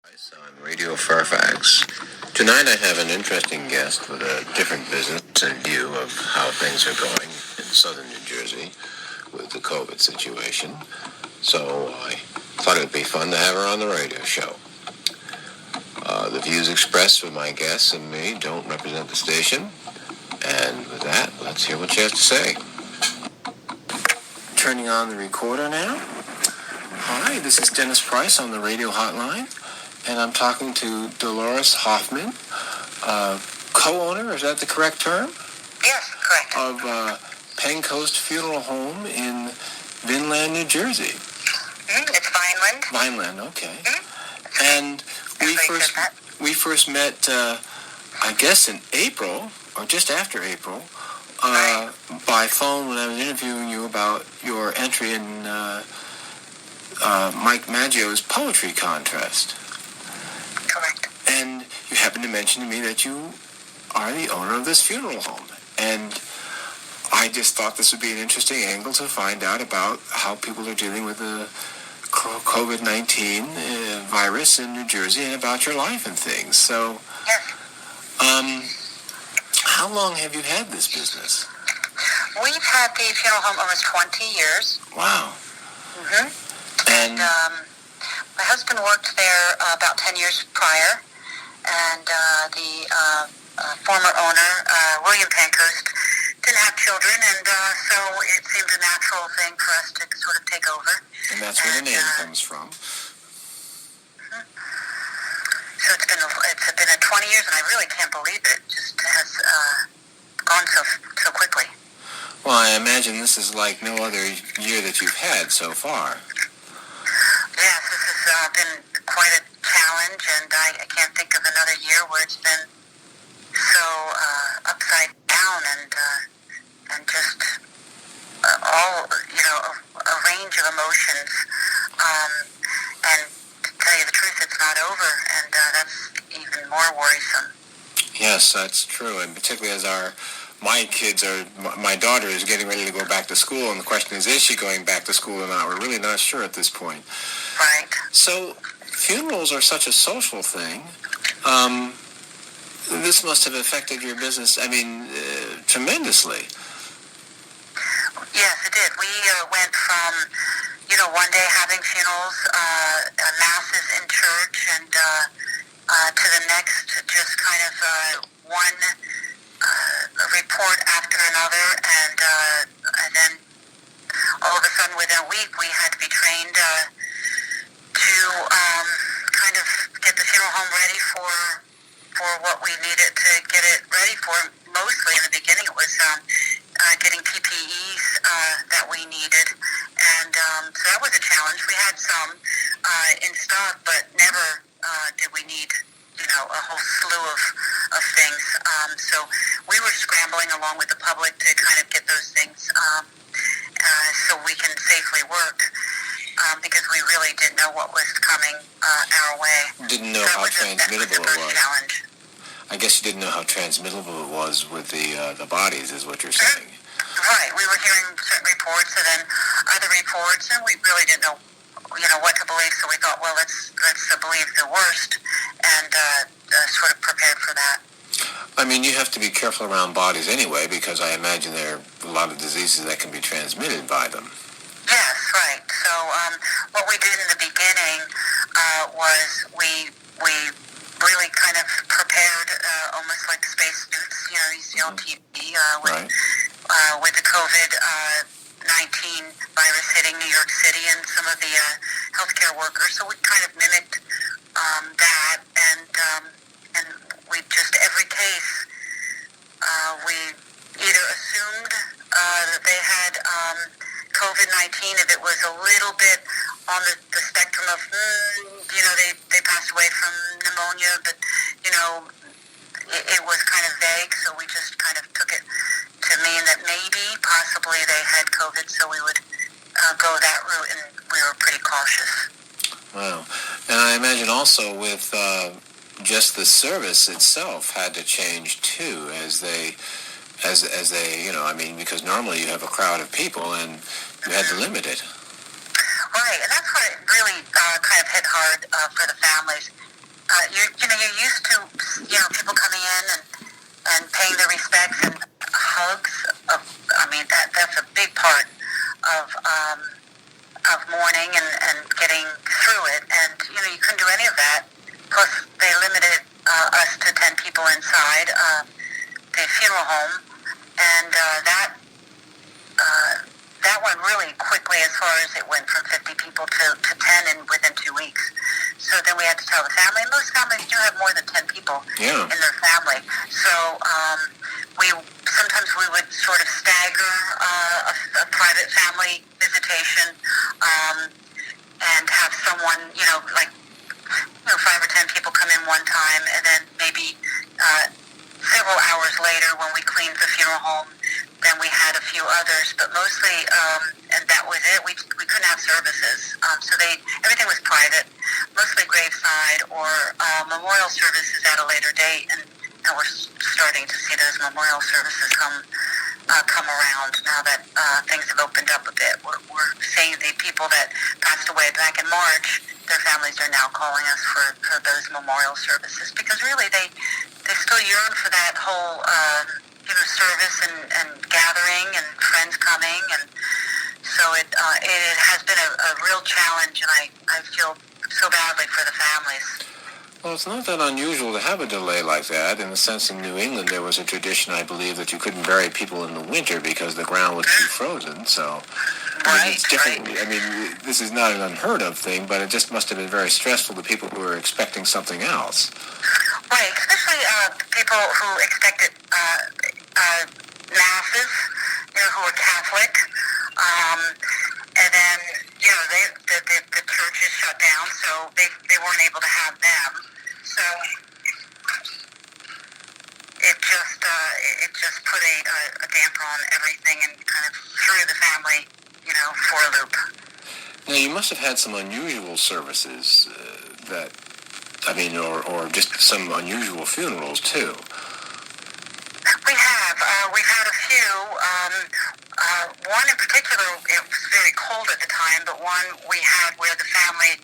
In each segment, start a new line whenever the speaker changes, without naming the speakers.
On Radio Fairfax. Tonight I have an interesting guest with a different business and view of how things are going in southern New Jersey with the COVID situation. So I thought it would be fun to have her on the radio show. The views expressed by my guests and me don't represent the station. And with that, let's hear what she has to say. Turning on the recorder now. Hi, this is Dennis Price on the radio hotline. And I'm talking to Dolores Hoffman, co-owner, is that the correct term?
Yes, correct.
Of Penn Coast Funeral Home in Vinland, New Jersey.
It's Vineland.
Vineland, okay. And we first met, I guess, in April, or just after April, by phone when I was interviewing you about your entry in Mike Maggio's poetry contest.
Correct.
And you happened to mention to me that you are the owner of this funeral home. And I just thought this would be an interesting angle to find out about how people are dealing with the COVID-19 virus in New Jersey and about your life and things. So, how long have you had this business?
We've had the funeral home almost 20 years.
Wow.
And my husband worked there about 10 years prior, and the former owner, William Pancoast, didn't have children, and so it seemed a natural thing for us to sort of take over.
And that's where the name comes from.
So it's been a 20 years, and I really can't believe it. Just has gone so quickly.
Well, I imagine this is like no other year that you've had so far.
Yes, this has been quite a challenge, and I can't think of another year where it's been so upside down and just all, a range of emotions. And to tell you the truth, it's not over, and that's even more worrisome.
Yes, that's true, and particularly as my daughter is getting ready to go back to school, and the question is she going back to school or not? We're really not sure at this point.
Right.
So, funerals are such a social thing. This must have affected your business, tremendously.
Yes, it did. We went from, one day having funerals, masses in church, and to the next, just kind of one report after another, and then all of a sudden within a week we had to be trained to kind of get the funeral home ready for what we needed to get it ready for. Mostly in the beginning it was getting PPEs that we needed, and so that was a challenge. We had some in stock, but never did we need a whole slew of things. So we were scrambling along with the public to kind of get those things so we can safely work, because we really didn't know what was coming our way.
Didn't know how transmittable it was.
Challenge.
I guess you didn't know how transmittable it was with the bodies, is what you're saying.
Right. We were hearing certain reports and then other reports, and we really didn't know what to believe, so we thought, well, let's believe the worst, and sort of prepared for that.
I mean, you have to be careful around bodies anyway, because I imagine there are a lot of diseases that can be transmitted by them.
Yes, right. So what we did in the beginning was we really kind of prepared almost like space suits, you see on TV with the COVID-19 virus hitting New York City and some of the healthcare workers. So we kind of mimicked that, and we just, every case, we either assumed that they had COVID-19 if it was a little bit on the spectrum of, they passed away from pneumonia, but, it was kind of vague, so we just kind of took it to mean that maybe, possibly they had COVID, so we would go that route, and we were pretty cautious.
Wow. And I imagine also with just the service itself had to change too, as they, because normally you have a crowd of people and you had to limit it.
Right, and that's what it really kind of hit hard for the families, you're used to, people coming in and paying their respects and hugs. I mean, that's a big part of mourning and getting through it. And, you couldn't do any of that. Plus, they limited us to 10 people inside the funeral home. And that went really quickly as far as it went from 50 people to 10 within 2 weeks. So then we had to tell the family. And most families do have more than 10 people in their family. So sometimes we would sort of stagger a private family visitation and have someone, like 5 or 10 people come in one time, and then maybe several hours later when we cleaned the funeral home, then we had a few others, but mostly, and that was it. We couldn't have services, so everything was private, mostly graveside or memorial services at a later date, and we're starting to see those memorial services come around now that things have opened up a bit. We're seeing the people that passed away back in March. Their families are now calling us for those memorial services because really they still yearn for that whole service and gathering and friends coming, and so it has been a real challenge, and I feel so badly for the families.
Well, it's not that unusual to have a delay like that. In the sense, in New England, there was a tradition, I believe, that you couldn't bury people in the winter because the ground was too frozen. So, it's different. Right. I mean, this is not an unheard of thing, but it just must have been very stressful to people who were expecting something else.
Right, especially people who expected masses, who were Catholic, and then the church is shut down, so they weren't able to have them. So it just put a damper on everything and kind of threw the family, for a loop.
Now you must have had some unusual services or just some unusual funerals too.
We have. We've had a few. One in particular, it was very cold at the time, but one we had where the family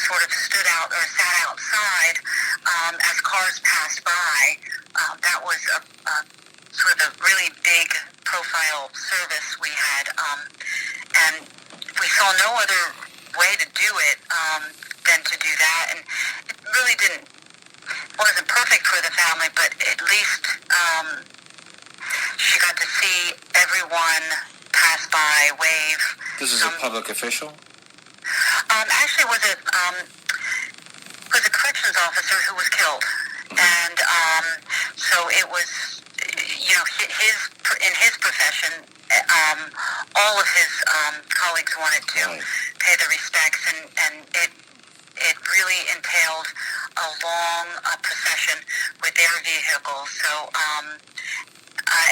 sort of stood out or sat outside as cars passed by. That was a sort of a really big profile service we had, and we saw no other way to do it than to do that, and it really wasn't perfect for the family, but at least she got to see everyone pass by, wave.
This is a public official?
Actually, was a corrections officer who was killed, and so it was, in his profession, all of his colleagues wanted to pay the respects, and it really entailed a long procession with their vehicles. So,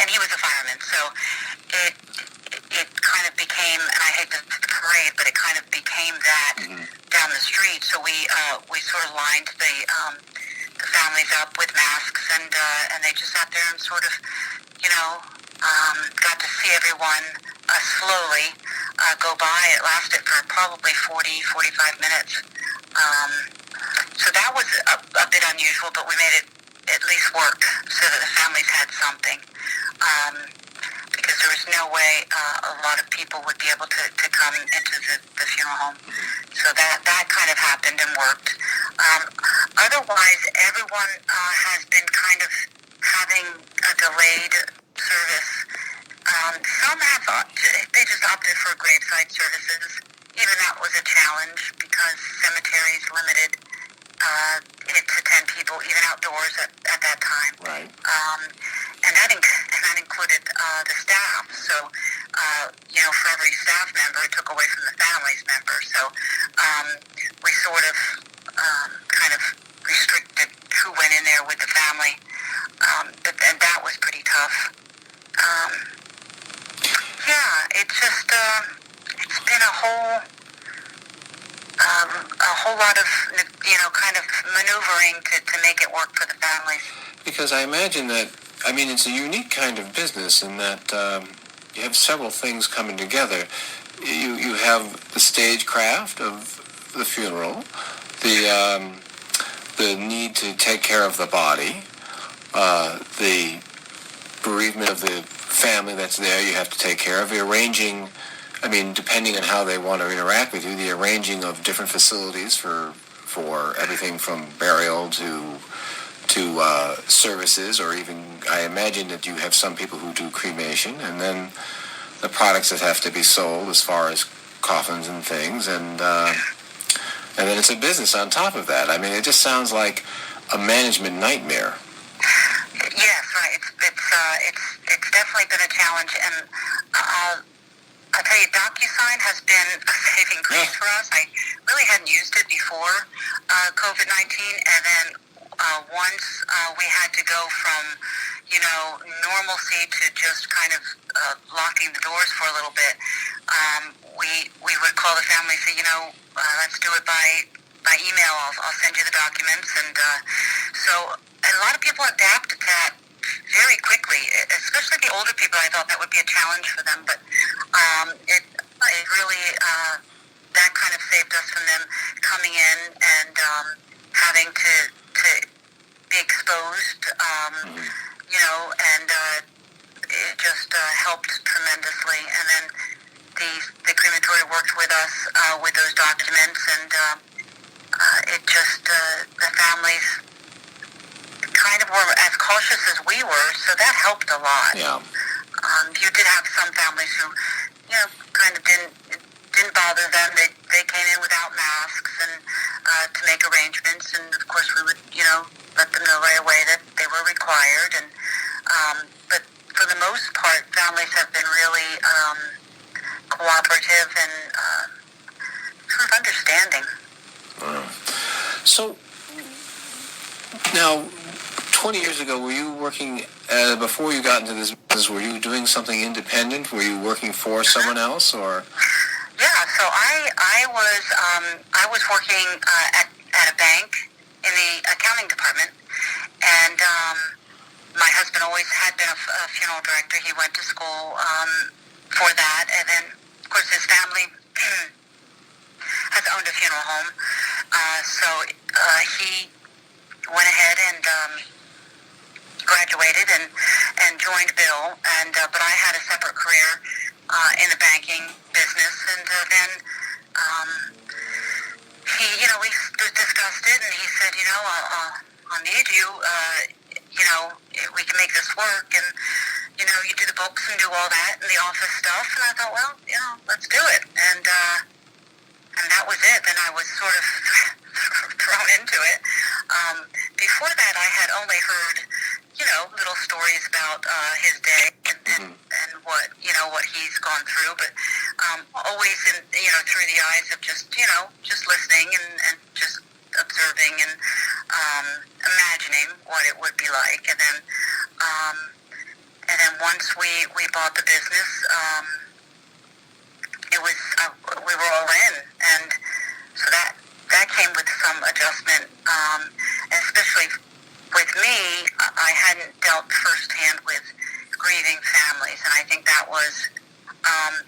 and he was a fireman, so it kind of became, and I hate the parade, but it kind of became that down the street. So we sort of lined the families up with masks, and they just sat there and sort of, got to see everyone slowly go by. It lasted for probably 40-45 minutes. So that was a bit unusual, but we made it at least work so that the families had something. Because there was no way a lot of people would be able to come into the funeral home. So that kind of happened and worked. Otherwise, everyone has been kind of having a delayed service. Some they just opted for graveside services. Even that was a challenge because cemeteries limited it to 10 people, even outdoors at that time.
Right.
And that included the staff. So, for every staff member, it took away from the family's member. So we sort of kind of restricted who went in there with the family. And that was pretty tough. It's just it's been a whole lot of kind of maneuvering to make it work for the families.
Because I imagine that, it's a unique kind of business in that you have several things coming together. You have the stagecraft of the funeral, the need to take care of the body, the bereavement of the family that's there you have to take care of, the arranging, I mean, depending on how they want to interact with you, the arranging of different facilities for everything from burial to services, or even, I imagine that you have some people who do cremation, and then the products that have to be sold as far as coffins and things, and then it's a business on top of that. I mean, it just sounds like a management nightmare.
Yes, right. It's definitely been a challenge, and I'll tell you, DocuSign has been a saving grace for us. I really hadn't used it before COVID-19, and then once we had to go from, normalcy to just kind of locking the doors for a little bit, we would call the family and say, let's do it by email. I'll send you the documents, and so a lot of people adapted to that very quickly, especially the older people. I thought that would be a challenge for them, but it really that kind of saved us from them coming in and having to be exposed, and it just helped tremendously. And then the crematory worked with us with those documents, and it just the families kind of were as cautious as we were, so that helped a lot.
Yeah.
You did have some families who, kind of didn't bother them. They came in without masks and to make arrangements, and of course we would, let them know right away that they were required. And but for the most part, families have been really cooperative and sort of understanding.
So now, 20 years ago, were you working, before you got into this business, were you doing something independent? Were you working for someone else, or?
Yeah, so I was working at a bank in the accounting department, and my husband always had been a funeral director. He went to school for that, and then, of course, his family has owned a funeral home, so he went ahead and graduated and joined Bill, and but I had a separate career in the banking business, and then he, we discussed it, and he said, I'll need you, we can make this work, and you do the books and do all that and the office stuff, and I thought, well, let's do it, and that was it. Then I was sort of thrown into it. Before that, I had only heard, little stories about his day and what he's gone through, but always in, through the eyes of just listening and just observing and imagining what it would be like. And then once we bought the business, it was we were all in, and so that came with some adjustment, especially with me. I hadn't dealt firsthand with grieving families, and I think that was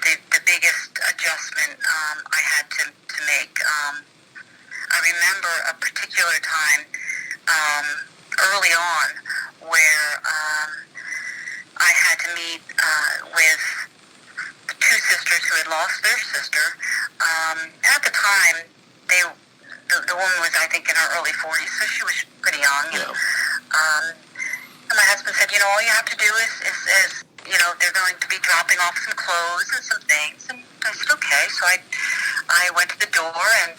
the biggest adjustment I had to make. I remember a particular time early on where I had to meet with two sisters who had lost their sister. At the time, the woman was, I think, in her early 40s, so she was pretty young.
Yeah.
And my husband said, all you have to do is they're going to be dropping off some clothes and some things. And I said, okay. So I went to the door and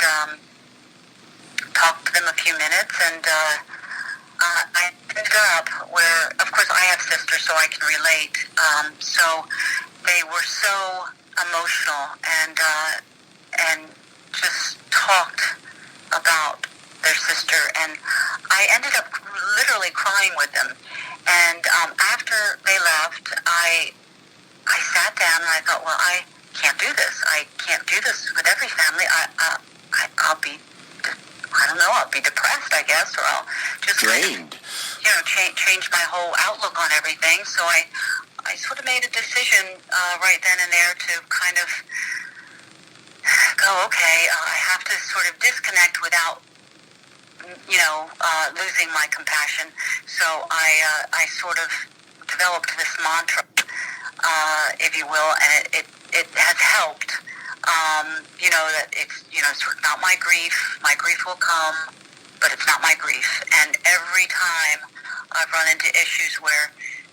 talked to them a few minutes, and I ended up where, of course, I have sisters, so I can relate. So they were so emotional and just talked about their sister, and I ended up literally crying with them. And after they left, I sat down and I thought, well, I can't do this. I can't do this with every family. I'll be, I don't know, I'll be depressed, I guess, or I'll just
drained.
Change my whole outlook on everything. So I sort of made a decision right then and there to kind of go, okay, I have to sort of disconnect without losing my compassion. So I sort of developed this mantra, if you will, and it has helped. That it's not my grief. My grief will come, but it's not my grief. And every time I've run into issues where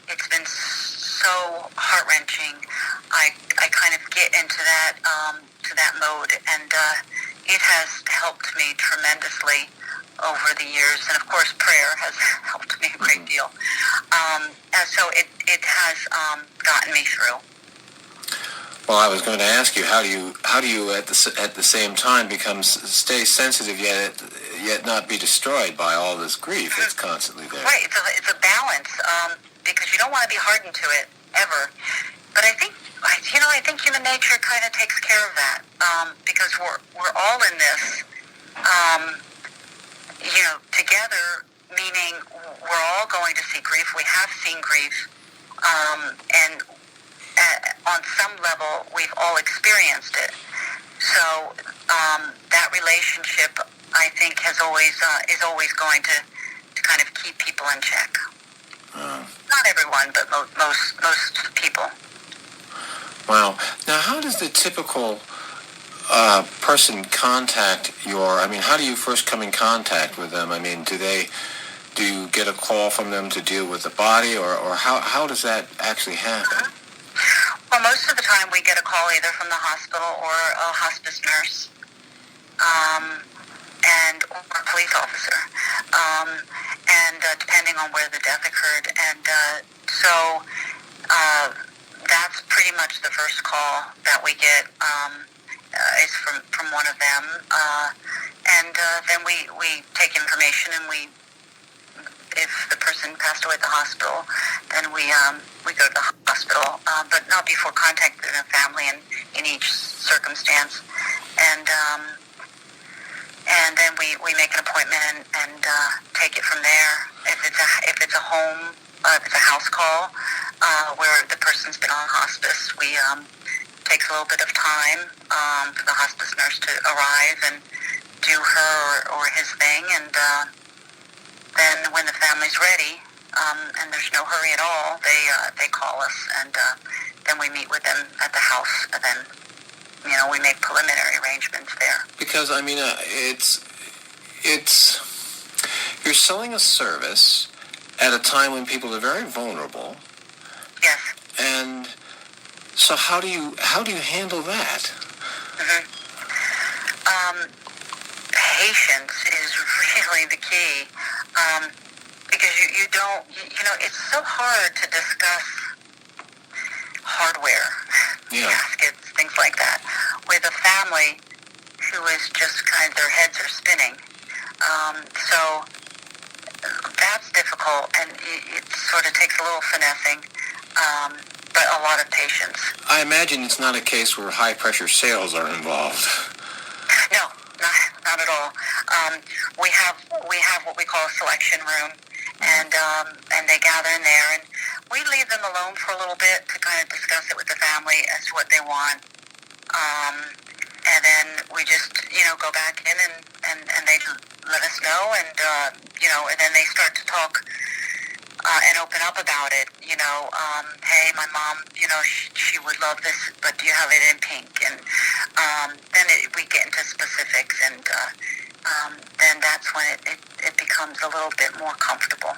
it's been so heart wrenching, I kind of get into that mode, and it has helped me tremendously over the years. And of course, prayer has helped me a great deal. And so it has gotten me through.
Well, I was going to ask you, how do you at the same time stay sensitive yet not be destroyed by all this grief that's constantly there?
Right, it's a balance, because you don't want to be hardened to it ever. But I think human nature kind of takes care of that, because we're all in this, together. Meaning we're all going to see grief. We have seen grief, and on some level, we've all experienced it. So that relationship, I think, is always going to kind of keep people in check. Not everyone, but most people.
Wow. Now, how does the typical person contact how do you first come in contact with them? I mean, do you get a call from them to deal with the body, or how does that actually happen?
Well, most of the time we get a call either from the hospital or a hospice nurse, or a police officer, and depending on where the death occurred. And so that's pretty much the first call that we get, is from one of them. And then we take information, and if the person passed away at the hospital, then we go to the hospital, but not before contacting the family in each circumstance. And then we make an appointment and take it from there. If it's a home, if it's a house call, where the person's been on hospice, we takes a little bit of time for the hospice nurse to arrive and do her or his thing, and then when the family's ready, and there's no hurry at all, they call us, and then we meet with them at the house, and then we make preliminary arrangements there.
Because it's you're selling a service at a time when people are very vulnerable.
Yes.
And so how do you handle that?
Mm-hmm. Patience is really the key, because you don't, it's so hard to discuss hardware, caskets, things like that, with a family who is just kind of, their heads are spinning. So that's difficult, and it sort of takes a little finessing, but a lot of patience.
I imagine it's not a case where high-pressure sales are involved.
No, not at all. We have what we call a selection room, and they gather in there, and we leave them alone for a little bit to kind of discuss it with the family as to what they want, and then we just go back in and they let us know, and and then they start to talk and open up about it. Hey, my mom, she would love this, but do you have it in pink? And then we get into specifics, and then that's when it becomes a little bit more comfortable.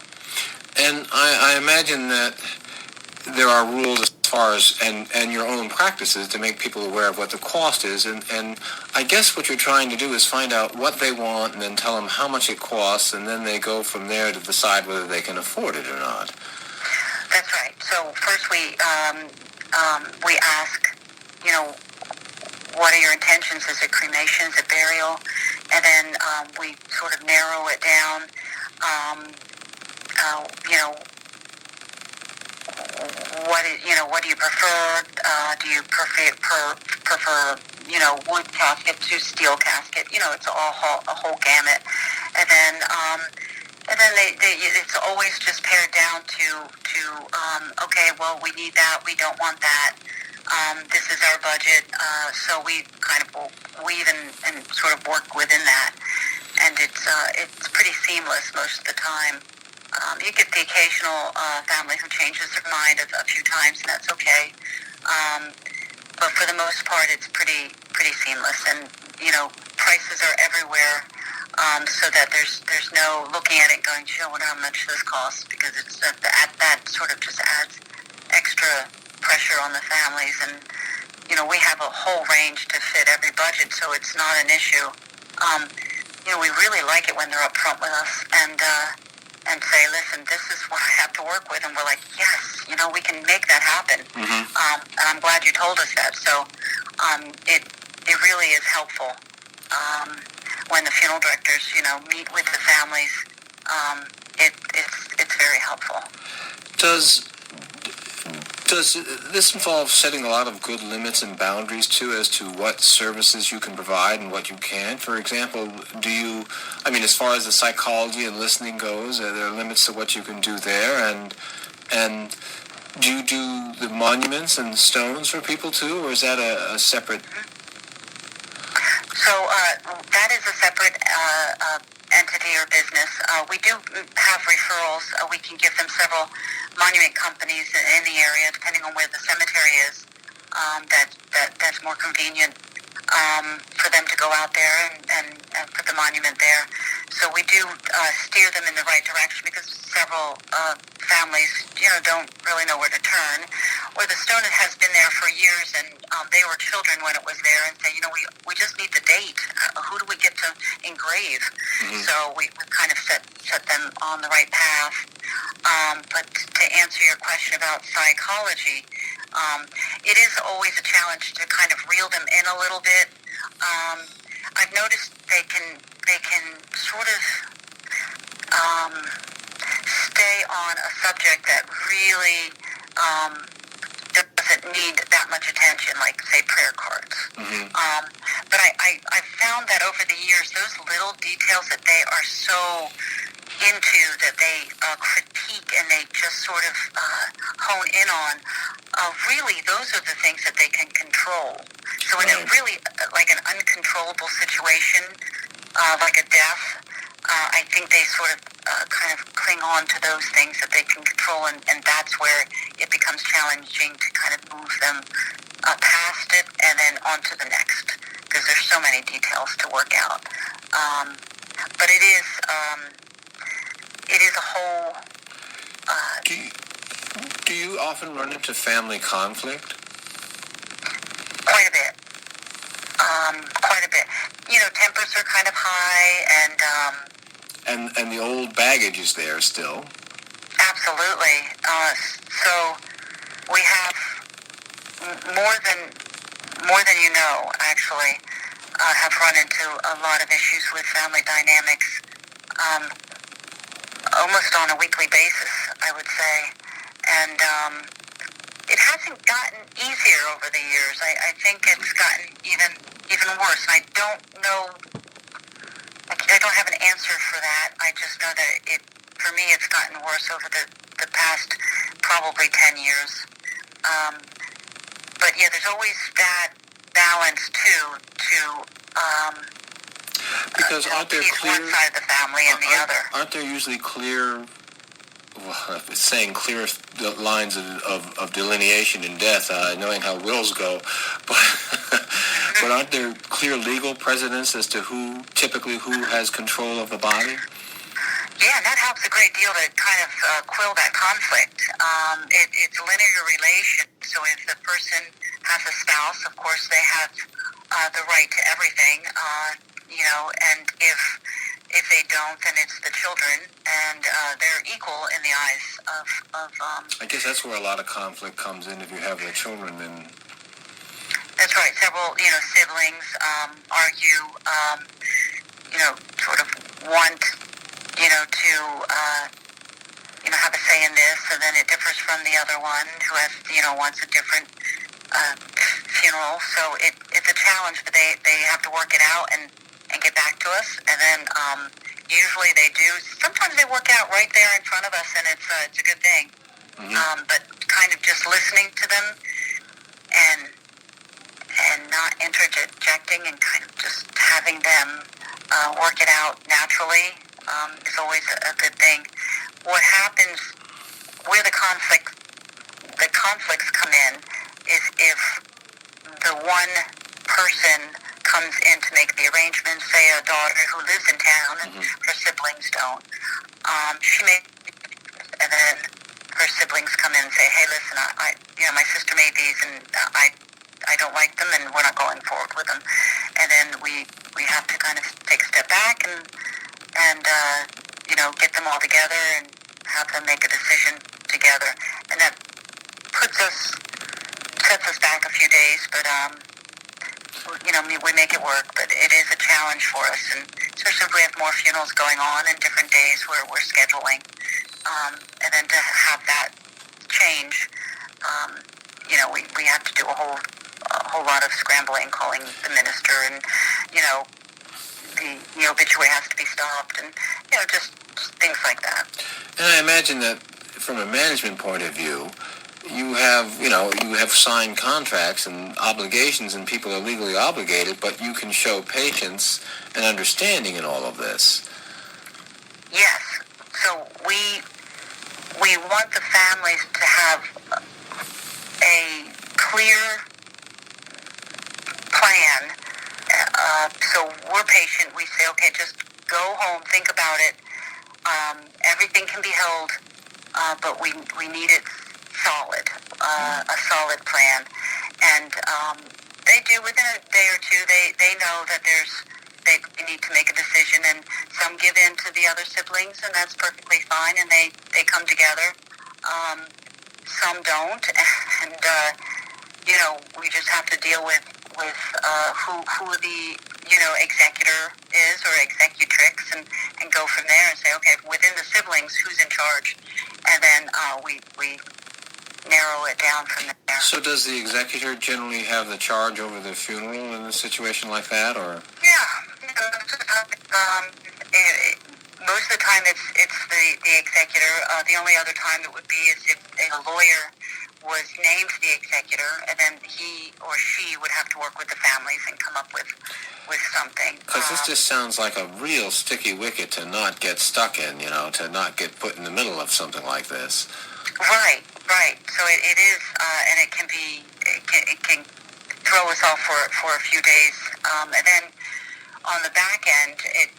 And I imagine that there are rules as far as and your own practices to make people aware of what the cost is, and I guess what you're trying to do is find out what they want and then tell them how much it costs, and then they go from there to decide whether they can afford it or not.
That's right. So first we ask, what are your intentions? Is it cremation? Is it burial? And then we sort of narrow it down. What do you prefer? Do you prefer wood casket to steel casket? It's a whole gamut. And then it's always just pared down to okay, well, we need that, we don't want that. This is our budget, so we kind of weave and sort of work within that and it's pretty seamless most of the time. You get the occasional family who changes their mind a few times, and that's okay. But for the most part, it's pretty seamless, and prices are everywhere, so that there's no looking at it going, I wonder how much this costs, because it's that sort of just adds extra pressure on the families, and we have a whole range to fit every budget, so it's not an issue. We really like it when they're upfront with us and say, listen, this is what I have to work with, and we're like, yes, we can make that happen.
Mm-hmm.
And I'm glad you told us that. So it really is helpful when the funeral directors, meet with the families. It's very helpful.
Does this involve setting a lot of good limits and boundaries, too, as to what services you can provide and what you can't? For example, as far as the psychology and listening goes, are there limits to what you can do there? And do you do the monuments and stones for people, too, or is that a separate...
So that is a separate entity or business. We do have referrals. We can give them several monument companies in the area, depending on where the cemetery is. That's more convenient for them to go out there and put the monument there. So we do steer them in the right direction, because several families, don't really know where to turn. Or the stone has been there for years, and they were children when it was there, and say, we just need the date. Who do we get to engrave? Mm-hmm. So we kind of set them on the right path. But to answer your question about psychology, it is always a challenge to kind of reel them in a little bit. I've noticed they can sort of stay on a subject that really doesn't need that much attention, like, say, prayer cards. Mm-hmm. But I found that over the years, those little details that they are so into, that they critique and they just sort of hone in on, really those are the things that they can control. So in a really, like an uncontrollable situation, like a death, I think they sort of kind of cling on to those things that they can control, and that's where it becomes challenging to kind of move them past it and then on to the next, because there's so many details to work out. But it is a whole...
Do you often run into family conflict?
Quite a bit. Tempers are kind of high,
and the old baggage is there still.
Absolutely. So we have more than you know, actually, have run into a lot of issues with family dynamics, almost on a weekly basis, I would say. And it hasn't gotten easier over the years. I think it's gotten even worse. And I don't know, I don't have an answer for that. I just know that for me, it's gotten worse over the past probably 10 years. But yeah, there's always that balance too,
because aren't there clear,
one side of the family and the other.
Aren't there usually clear, clear lines of delineation in death, knowing how wills go, but aren't there clear legal precedents as to who has control of the body?
Yeah, and that helps a great deal to kind of quell that conflict. It's linear relation, so if the person has a spouse, of course they have the right to everything, and if they don't, then it's the children, and they're equal in the eyes of
I guess that's where a lot of conflict comes in. If you have the children, then...
That's right. Several, siblings argue, sort of want, to, have a say in this, and then it differs from the other one who has, wants a different funeral. So it's a challenge, but they have to work it out and get back to us, and then usually they do. Sometimes they work out right there in front of us, and it's a good thing. Mm-hmm. But kind of just listening to them and not interjecting, and kind of just having them work it out naturally is always a good thing. What happens where the conflicts come in is if the one person comes in to make the arrangements, say a daughter who lives in town and her siblings don't. She may, and then her siblings come in and say, "Hey, listen, my sister made these, and I don't like them, and we're not going forward with them." And then we have to kind of take a step back and get them all together and have them make a decision together, and that sets us back a few days, but we make it work. But it is a challenge for us, and especially if we have more funerals going on and different days where we're scheduling, and then to have that change, we have to do a whole lot of scrambling, calling the minister, and the obituary has to be stopped, and just things like that.
And I imagine that from a management point of view, you have signed contracts and obligations, and people are legally obligated, but you can show patience and understanding in all of this.
Yes. So we want the families to have a clear plan. So we're patient. We say, okay, just go home, think about it. Everything can be held, but we need it solid, a solid plan. And they do within a day or two. They know that they need to make a decision, and some give in to the other siblings, and that's perfectly fine. And they come together. Some don't, and we just have to deal with who the executor is or executrix, and go from there and say, okay, within the siblings, who's in charge, and then we narrow it down from there.
So does the executor generally have the charge over the funeral in a situation like that, or?
Yeah. Most of the time it's the executor. The only other time it would be is if a lawyer was named the executor, and then he or she would have to work with the families and come up with something.
Because this just sounds like a real sticky wicket to not get stuck in, to not get put in the middle of something like this.
Right. So it is, and it can throw us off for a few days, and then on the back end, it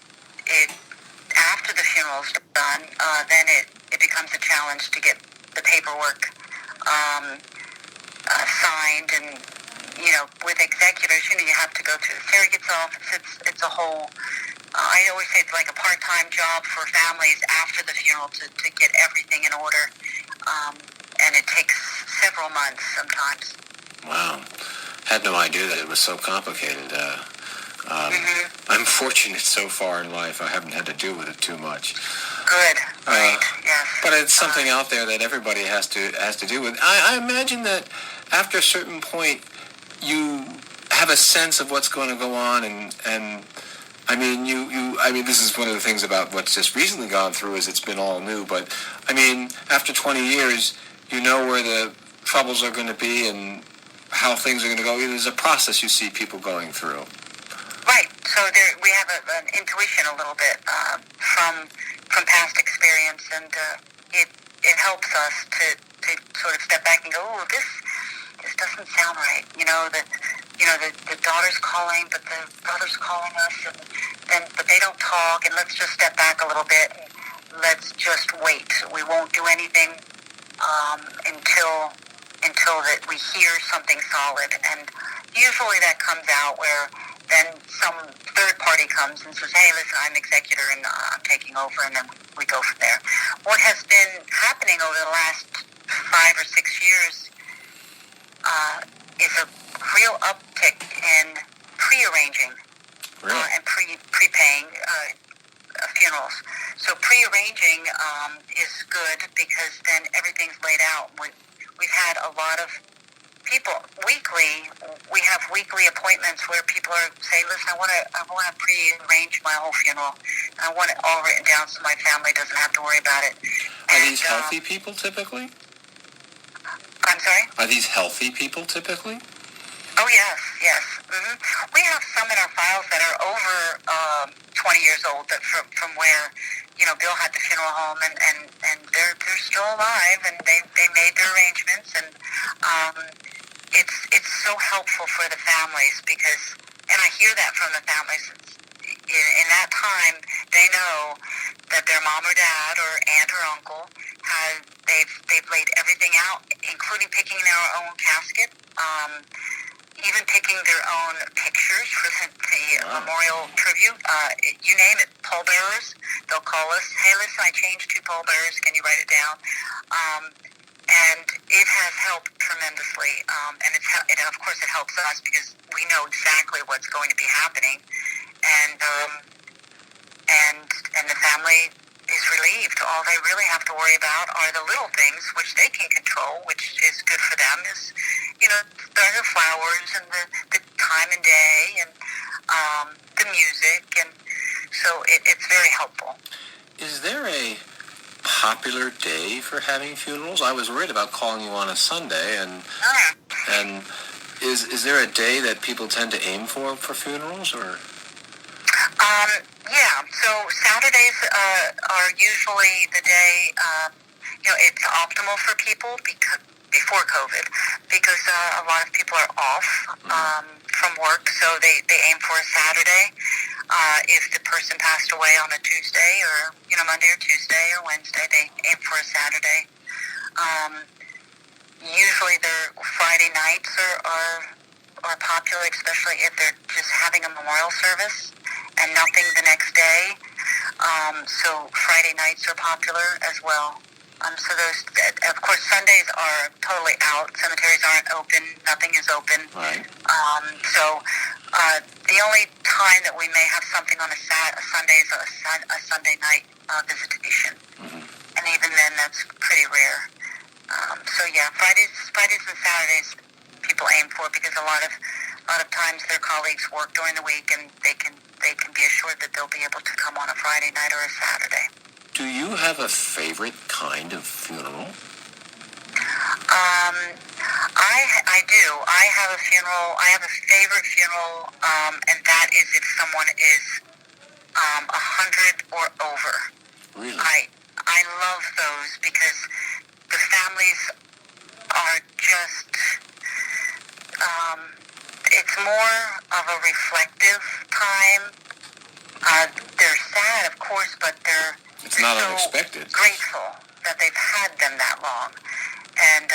after the funeral's done, then it becomes a challenge to get the paperwork signed, and with executors, you have to go to the surrogate's office. It's a whole. I always say it's like a part-time job for families after the funeral to get everything in order, and it takes several months sometimes.
Wow, had no idea that it was so complicated. I'm fortunate so far in life. I haven't had to deal with it too much.
Good. Right. Yes.
But it's something out there that everybody has to deal with. I imagine that after a certain point, you have a sense of what's going to go on, and I mean, this is one of the things about what's just recently gone through is it's been all new. But I mean, after 20 years, you know where the troubles are going to be and how things are going to go. There's a process you see people going through.
Right. So we have an intuition a little bit from past experience, and it helps us to sort of step back and go, oh, this doesn't sound right. The daughter's calling, but the brother's calling us, but they don't talk. And let's just step back a little bit and let's just wait. We won't do anything until that we hear something solid. And usually that comes out where then some third party comes and says, hey, listen, I'm executor and I'm taking over, and then we go from there. What has been happening over the last 5 or 6 years is a real uptick in pre-arranging and prepaying funerals. So pre-arranging is good because then everything's laid out. We've had a lot of people weekly. We have weekly appointments where people are saying, "Listen, I want to pre-arrange my whole funeral. I want it all written down so my family doesn't have to worry about it."
Are these healthy people typically?
I'm sorry?
Are these healthy people typically?
Oh yes. Mm-hmm. We have some in our files that are over 20 years old that from where, Bill had the funeral home, and they're still alive, and they made their arrangements, and it's so helpful for the families and I hear that from the families. In that time, they know that their mom or dad or aunt or uncle they've laid everything out, including picking their own casket, even picking their own pictures for the memorial tribute. You name it, pallbearers. They'll call us. Hey, listen, I changed 2 pallbearers. Can you write it down? And it has helped tremendously. And of course it helps us because we know exactly what's going to be happening. And the family is relieved. All they really have to worry about are the little things, which they can control, which is good for them, is, the flowers and the time and day and the music. And so it's very helpful.
Is there a popular day for having funerals? I was worried about calling you on a Sunday, and is there a day that people tend to aim for funerals, or?
Yeah, so Saturdays are usually the day, it's optimal for people before COVID, because a lot of people are off from work, so they aim for a Saturday. If the person passed away on a Tuesday or, Monday or Tuesday or Wednesday, they aim for a Saturday. Usually their Friday nights are popular, especially if they're just having a memorial service and nothing the next day. So Friday nights are popular as well. So those, of course, Sundays are totally out. Cemeteries aren't open. Nothing is open.
Right.
So the only time that we may have something on a Sunday is a Sunday night visitation, and even then, that's pretty rare. So yeah, Fridays and Saturdays people aim for, because a lot of times their colleagues work during the week, and they can be assured that they'll be able to come on a Friday night or a Saturday.
Do you have a favorite kind of funeral?
I do. I have a funeral. I have a favorite funeral, and that is if someone is 100 or over.
Really?
I love those because the families are just. It's more of a reflective time. They're sad, of course, but
It's not
so
unexpected.
Grateful that they've had them that long, and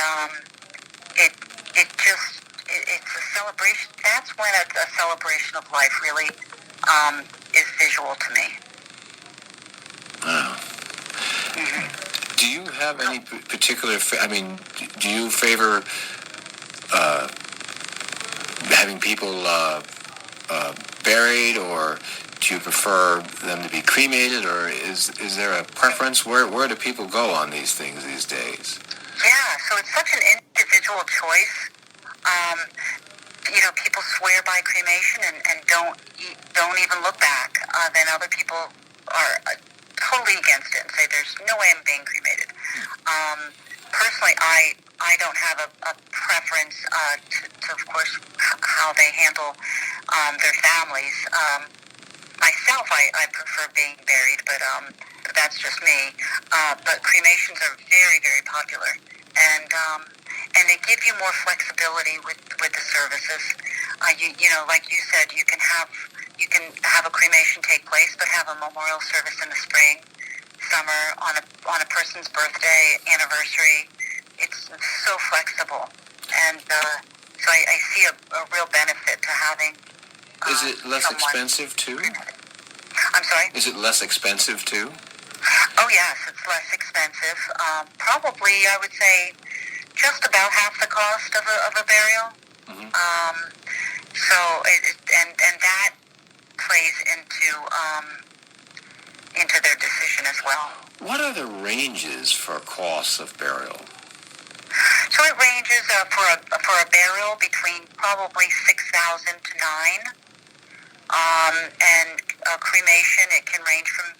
it's a celebration. That's when a celebration of life really is visual to me.
Wow.
Mm-hmm.
Do you have any particular? Do you favor having people buried, or do you prefer them to be cremated, or is there a preference? Where do people go on these things these days?
Yeah, so it's such an individual choice. People swear by cremation and don't even look back. Then other people are totally against it and say there's no way I'm being cremated. Personally, I don't have a preference to, of course, how they handle their families. Myself, I prefer being buried, but that's just me. But cremations are very, very popular, and they give you more flexibility with the services. Like you said, you can have a cremation take place, but have a memorial service in the spring, summer, on a person's birthday, anniversary. It's so flexible, and so I see a real benefit to having.
Is it less expensive too?
I'm sorry?
Is it less expensive too?
Oh yes, it's less expensive. Probably, I would say, just about half the cost of a burial.
Mm-hmm.
So and that plays into their decision as well.
What are the ranges for costs of burial?
So it ranges for a burial between probably 6,000 to 9. And a cremation, it can range from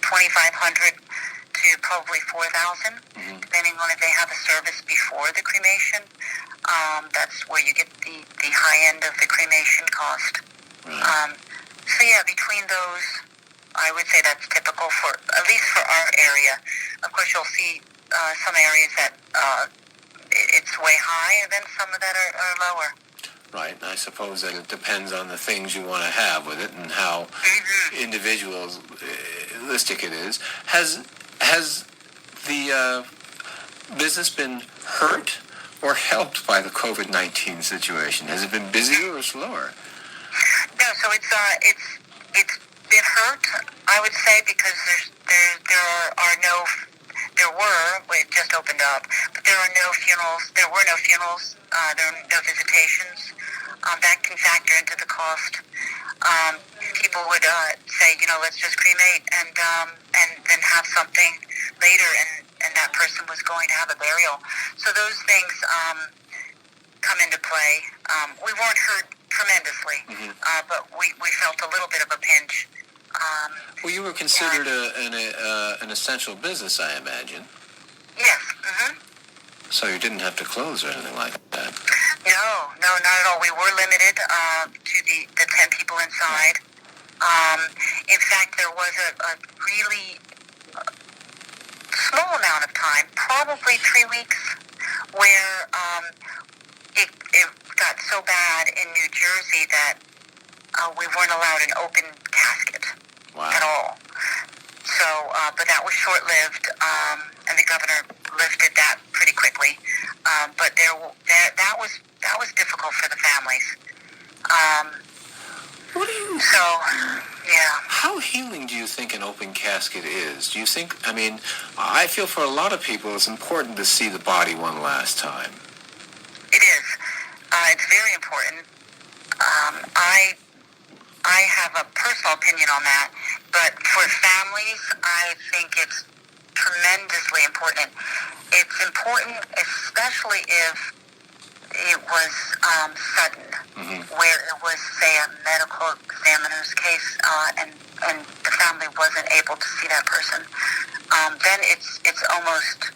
2,500 to probably 4,000, depending on if they have a service before the cremation. That's where you get the high end of the cremation cost.
Right.
So yeah, between those, I would say that's typical for, at least for our area. Of course, you'll see some areas that it's way high, and then some of that are lower.
Right, and I suppose that it depends on the things you want to have with it and how individualistic it is. Has the business been hurt or helped by the COVID-19 situation? Has it been busier or slower?
No, so it's been hurt, I would say, because there were, it just opened up, but there were no funerals, there were no visitations. That can factor into the cost. People would say, let's just cremate and then have something later, and that person was going to have a burial. So those things come into play. We weren't hurt tremendously, but we felt a little bit of a pinch.
Well, you were considered an essential business, I imagine.
Yes. Mm-hmm.
So you didn't have to close or anything like that.
No, not at all. We were limited to the 10 people inside. In fact, there was a really small amount of time, probably 3 weeks, where it got so bad in New Jersey that we weren't allowed an open casket at all. So, but that was short-lived, and the governor lifted that pretty quickly. But that was difficult for the families.
How healing do you think an open casket is? Do you think, I feel for a lot of people it's important to see the body one last time.
It is. It's very important. I have a personal opinion on that, but for families, I think it's tremendously important. It's important, especially if it was sudden, where it was, say, a medical examiner's case, and the family wasn't able to see that person. Then it's almost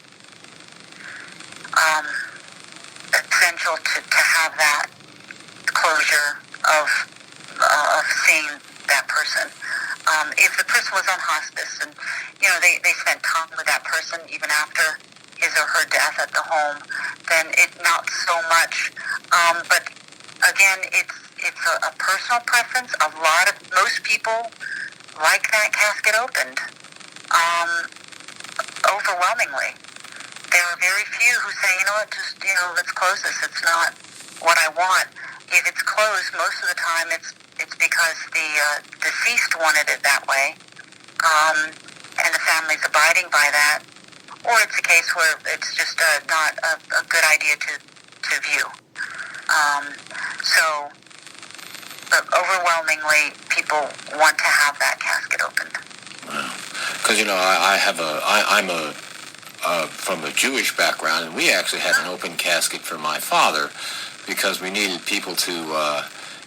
essential to have that closure of seeing that person. If the person was on hospice and, they spent time with that person even after his or her death at the home, then it's not so much. But again, it's a personal preference. Most people like that casket opened. Overwhelmingly. There are very few who say, let's close this. It's not what I want. If it's closed, most of the time it's because the deceased wanted it that way, and the family's abiding by that, or it's a case where it's just not a good idea to view. But overwhelmingly, people want to have that casket opened.
Because I'm from a Jewish background, and we actually had an open casket for my father because we needed people to.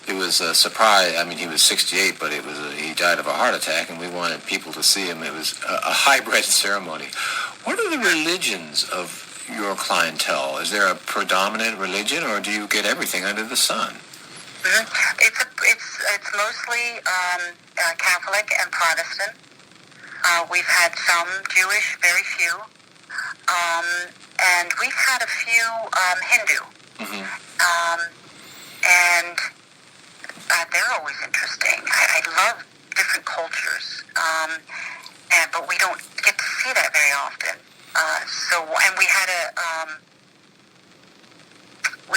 It was a surprise. He was 68, but he died of a heart attack, and we wanted people to see him. It was a hybrid ceremony. What are the religions of your clientele? Is there a predominant religion, or do you get everything under the sun?
It's mostly Catholic and Protestant. We've had some Jewish, very few, and we've had a few Hindu. And they're always interesting. I love different cultures, but we don't get to see that very often. And we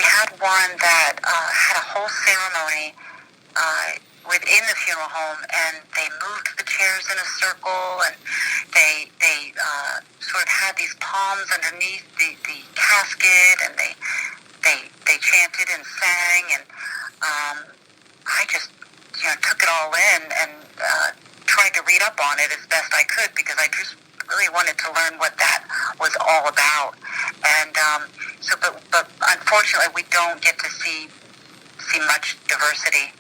had one that had a whole ceremony within the funeral home, and they moved the chairs in a circle, and they sort of had these palms underneath the casket, and they chanted and sang, and I just took it all in and tried to read up on it as best I could, because I just really wanted to learn what that was all about. And but unfortunately, we don't get to see much diversity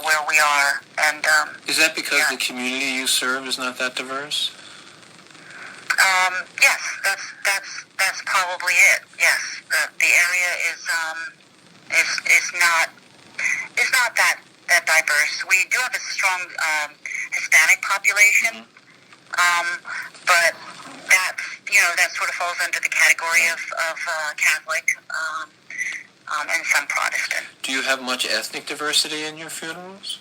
where we are. And
is that because the community you serve is not that diverse?
Yes, that's probably it. Yes, the area is not that diverse. We do have a strong Hispanic population, but that sort of falls under the category of Catholic and some Protestant.
Do you have much ethnic diversity in your funerals?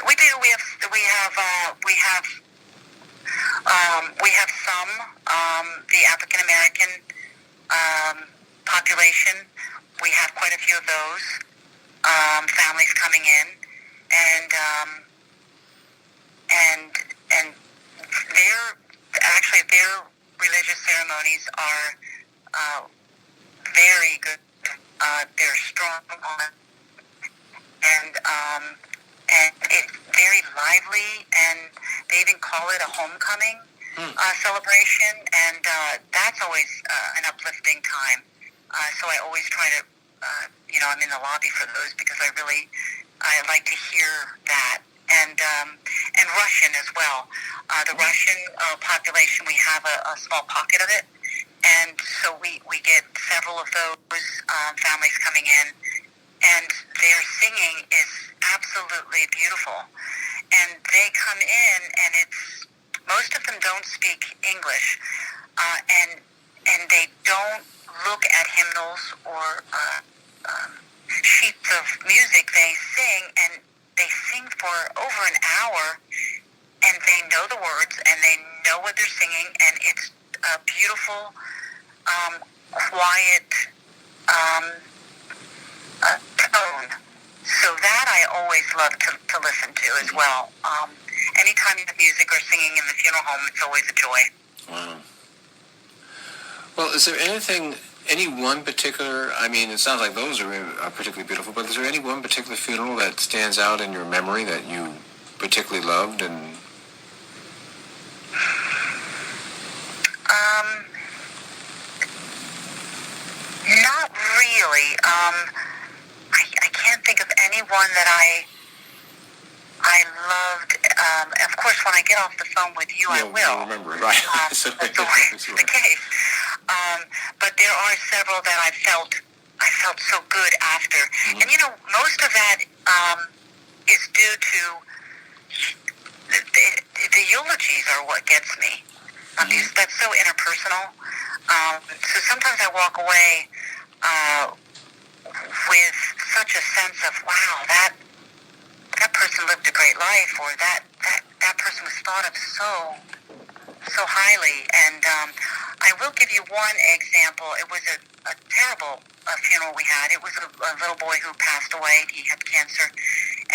We do. We have some. The African American population. We have quite a few of those families coming in, and their religious ceremonies are very good. They're strong and it's very lively, and they even call it a homecoming celebration, and that's always an uplifting time. So I always try to, I'm in the lobby for those because I like to hear that. And Russian as well. The Russian population, we have a small pocket of it, and so we get several of those families coming in, and their singing is absolutely beautiful. And they come in, and most of them don't speak English, and they don't look at hymnals or sheets of music. They sing, and they sing for over an hour, and they know the words, and they know what they're singing, and it's a beautiful, quiet tone. So that I always love to listen to as well. Anytime you have music or singing in the funeral home, it's always a joy.
Wow. Well, is there any one particular, it sounds like those are particularly beautiful, but is there any one particular funeral that stands out in your memory that you particularly loved? And
not really. I can't think of anyone that I loved. Of course, when I get off the phone with you, I will.
You'll remember, right?
That's always the case. But there are several that I felt so good after. And most of that is due to the eulogies are what gets me. That's so interpersonal. So sometimes I walk away with such a sense of, wow, that person lived a great life, or that person was thought of so highly. And I will give you one example. It was a terrible funeral we had. It was a little boy who passed away. He had cancer,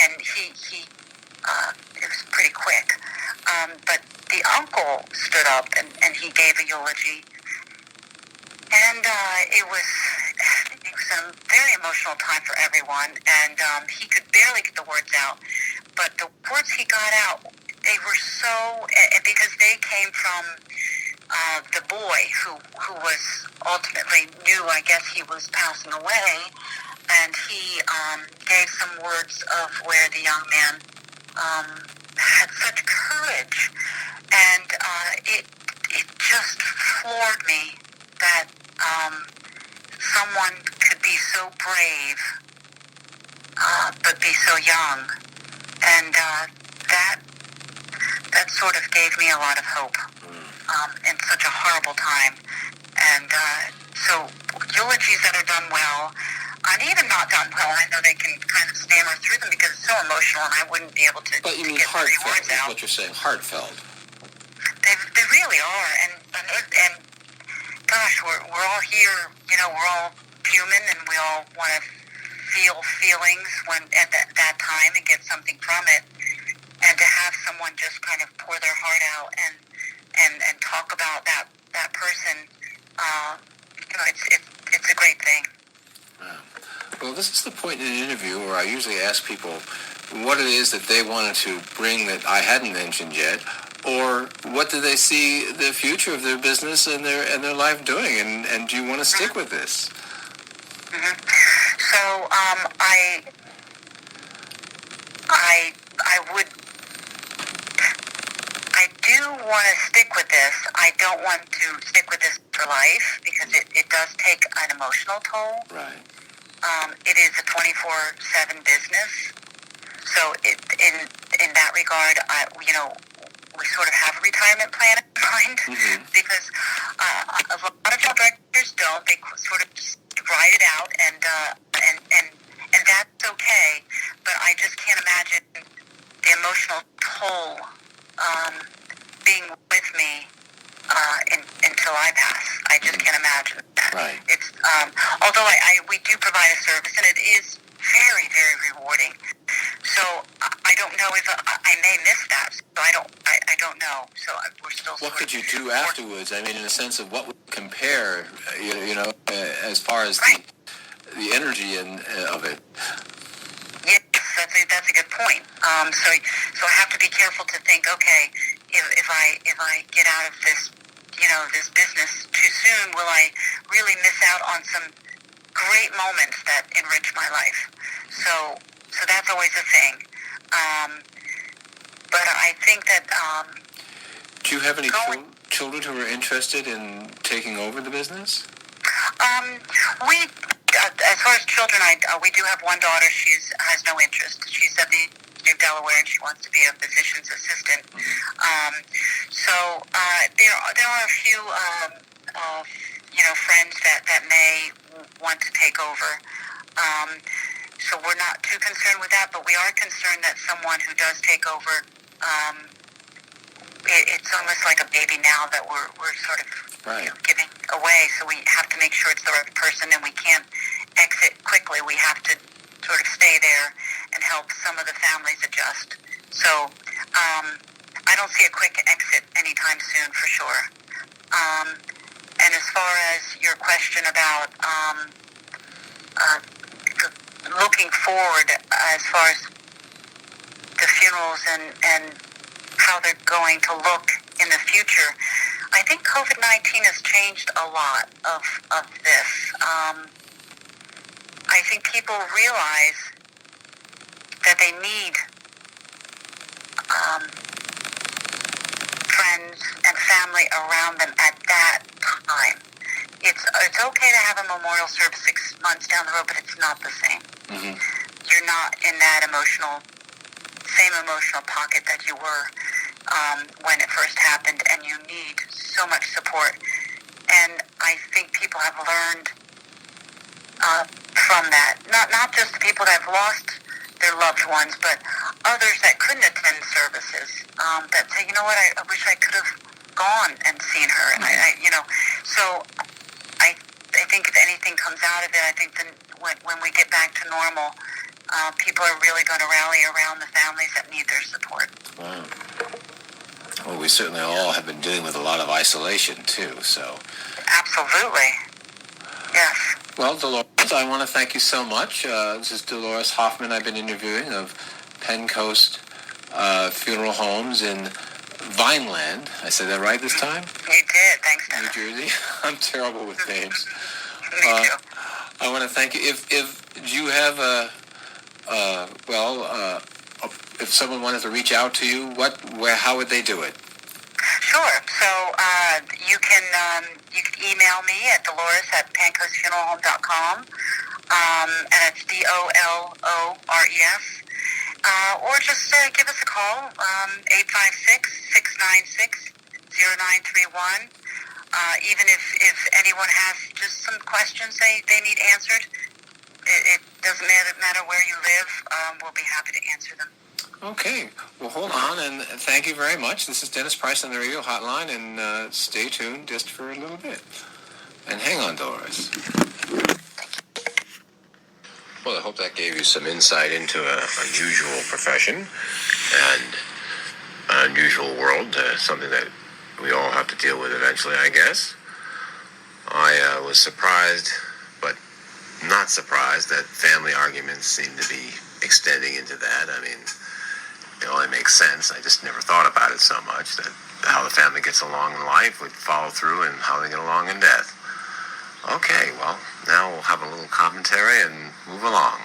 and it was pretty quick. But the uncle stood up and he gave a eulogy, and it was a very emotional time for everyone. And he could barely get the words out, but the words he got out, they were so, because they came from the boy who was ultimately knew, I guess, he was passing away, and he gave some words of where the young man had such courage, and it just floored me that someone could be so brave but be so young, and that sort of gave me a lot of hope in such a horrible time. And so eulogies that are done well, and even not done well, I know they can kind of stammer through them because it's so emotional, and I wouldn't be able to.
But you mean
get
heartfelt?
words
Is
out.
what you're saying? Heartfelt.
They really are, and gosh, we're all here. We're all human, and we all want to feel feelings when at that time and get something from it. And to have someone just kind of pour their heart out and talk about that person, it's a great thing.
Wow. Well, this is the point in an interview where I usually ask people what it is that they wanted to bring that I hadn't mentioned yet, or what do they see the future of their business and their life doing, and do you want to stick with this?
Mm-hmm. So I do want to stick with this. I don't want to stick with this for life because it does take an emotional toll.
Right.
it is a 24/7 business. So in that regard, we sort of have a retirement plan in mind because a lot of film directors don't. They sort of just ride it out, and that's okay. But I just can't imagine the emotional toll being with me until I pass. I just can't imagine that.
Right.
It's although we do provide a service, and it is very, very rewarding. So I don't know if I may miss that. So I don't know. So we're still.
What could you do afterwards? I mean, in the sense of what would compare, as far as the energy of it.
Yes, that's a good point. So I have to be careful to think. Okay, if I get out of this, this business too soon, will I really miss out on some great moments that enrich my life? So that's always a thing. But I think that.
Do you have any children who are interested in taking over the business?
As far as children, we do have one daughter. She has no interest. She's at the University of Delaware, and she wants to be a physician's assistant. There are a few, friends that may want to take over. So we're not too concerned with that, but we are concerned that someone who does take over, it's almost like a baby now that we're sort of giving away. So we have to make sure it's the right person, and we can't exit quickly. We have to sort of stay there and help some of the families adjust. So I don't see a quick exit anytime soon, for sure. And as far as your question about looking forward, as far as the funerals and how they're going to look in the future, I think COVID-19 has changed a lot of this. I think people realize that they need friends and family around them at that time. It's okay to have a memorial service 6 months down the road, but it's not the same. You're not in that same emotional pocket that you were when it first happened, and you need so much support. And I think people have learned from that. Not just the people that have lost their loved ones, but others that couldn't attend services that say, you know what, I wish I could have gone and seen her. So I think if anything comes out of it, I think then when we get back to normal, people are really going to rally around the families that need their support.
Wow. Well, we certainly all have been dealing with a lot of isolation, too, so.
Absolutely. Yes.
Well, Dolores, I want to thank you so much. This is Dolores Hoffman I've been interviewing of Penn Coast Funeral Homes in Vineland. I said that right this time?
You did. Thanks, Dennis.
New Jersey. I'm terrible with names.
Me too.
I want to thank you. If you have if someone wanted to reach out to you, how would they do it?
Sure. So you can email me at dolores@pancoastfuneralhome.com, and it's DOLORES, or just give us a call, 856-696-0931. Even if anyone has just some questions they need answered, it doesn't matter where you live. We'll be happy to answer them.
Okay. Well, hold on, and thank you very much. This is Dennis Price on the radio hotline, and stay tuned just for a little bit. And hang on, Doris. Well, I hope that gave you some insight into an unusual profession and an unusual world, something that we all have to deal with eventually, I guess. I was surprised, but not surprised, that family arguments seem to be extending into that. I mean, it only makes sense. I just never thought about it so much, that how the family gets along in life would follow through and how they get along in death. Okay, well, now we'll have a little commentary and move along.